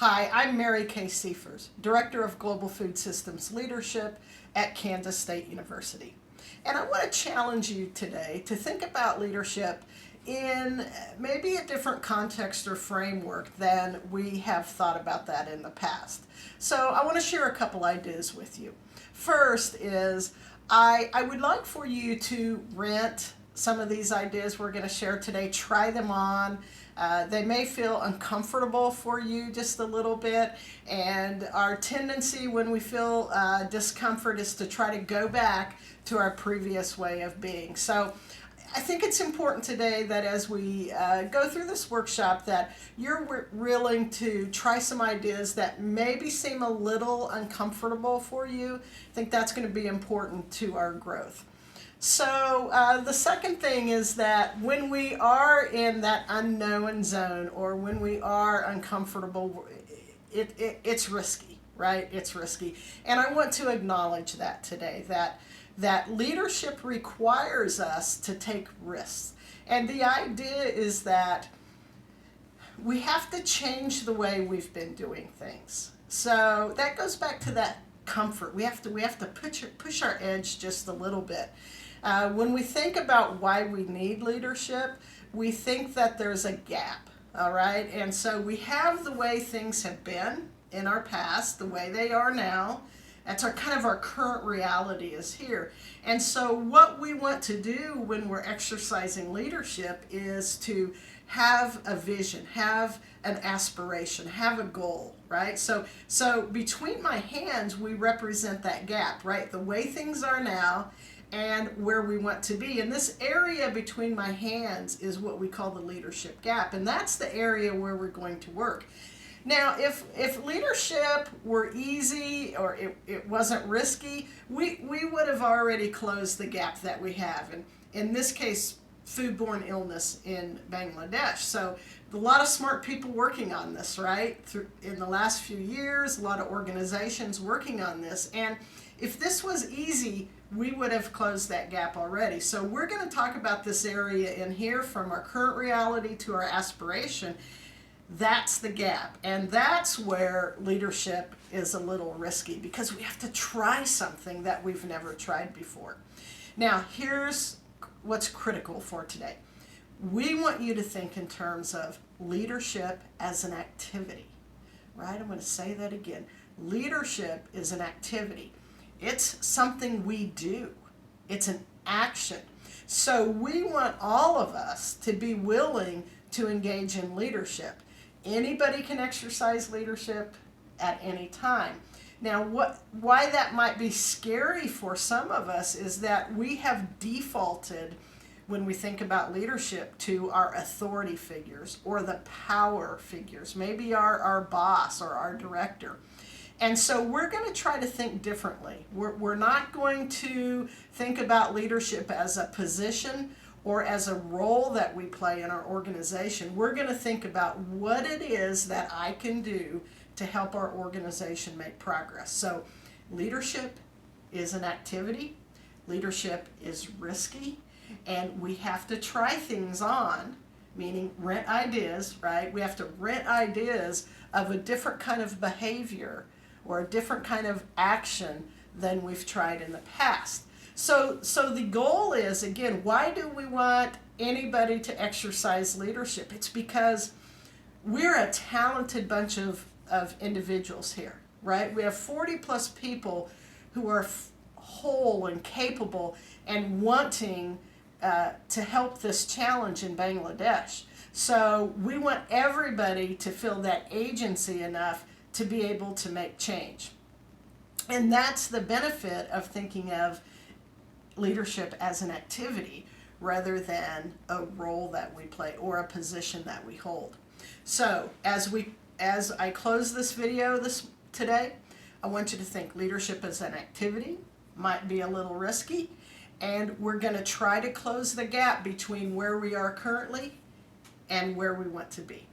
Hi, I'm Mary Kay Seifers, Director of Global Food Systems Leadership at Kansas State University. And I want to challenge you today to think about leadership in maybe a different context or framework than we have thought about that in the past. So I want to share a couple ideas with you. First is I would like for you to rent some of these ideas we're going to share today, try them on. They may feel uncomfortable for you just a little bit, and our tendency when we feel discomfort is to try to go back to our previous way of being. So I think it's important today that as we go through this workshop that you're willing to try some ideas that maybe seem a little uncomfortable for you. I think that's going to be important to our growth. So the second thing is that when we are in that unknown zone or when we are uncomfortable, it's risky, right? It's risky. And I want to acknowledge that today, that leadership requires us to take risks. And the idea is that we have to change the way we've been doing things. So that goes back to that comfort. We have to push our edge just a little bit. When we think about why we need leadership, we think that there's a gap, all right? And so we have the way things have been in our past, the way they are now. That's our kind of our current reality is here. And so what we want to do when we're exercising leadership is to have a vision, have an aspiration, have a goal, right? So between my hands, we represent that gap, right? The way things are now and where we want to be. And this area between my hands is what we call the leadership gap. And that's the area where we're going to work. Now, if leadership were easy or it wasn't risky, we would have already closed the gap that we have. And in this case, foodborne illness in Bangladesh. So a lot of smart people working on this, right? In the last few years, a lot of organizations working on this. And if this was easy, we would have closed that gap already. So we're going to talk about this area in here from our current reality to our aspiration. That's the gap. And that's where leadership is a little risky because we have to try something that we've never tried before. Now, here's what's critical for today. We want you to think in terms of leadership as an activity, right? I'm going to say that again. Leadership is an activity. It's something we do. It's an action. So we want all of us to be willing to engage in leadership. Anybody can exercise leadership at any time. Now, why that might be scary for some of us is that we have defaulted when we think about leadership to our authority figures or the power figures, maybe our boss or our director. And so we're going to try to think differently. We're not going to think about leadership as a position or as a role that we play in our organization. We're going to think about what it is that I can do to help our organization make progress. So leadership is an activity. Leadership is risky. And we have to try things on, meaning rent ideas, right? We have to rent ideas of a different kind of behavior or a different kind of action than we've tried in the past. So the goal is, again, why do we want anybody to exercise leadership? It's because we're a talented bunch of individuals here, right? We have 40 plus people who are whole and capable and wanting to help this challenge in Bangladesh. So we want everybody to feel that agency enough to be able to make change. And that's the benefit of thinking of leadership as an activity rather than a role that we play or a position that we hold. So as I close this video today, I want you to think leadership as an activity, might be a little risky, and we're going to try to close the gap between where we are currently and where we want to be.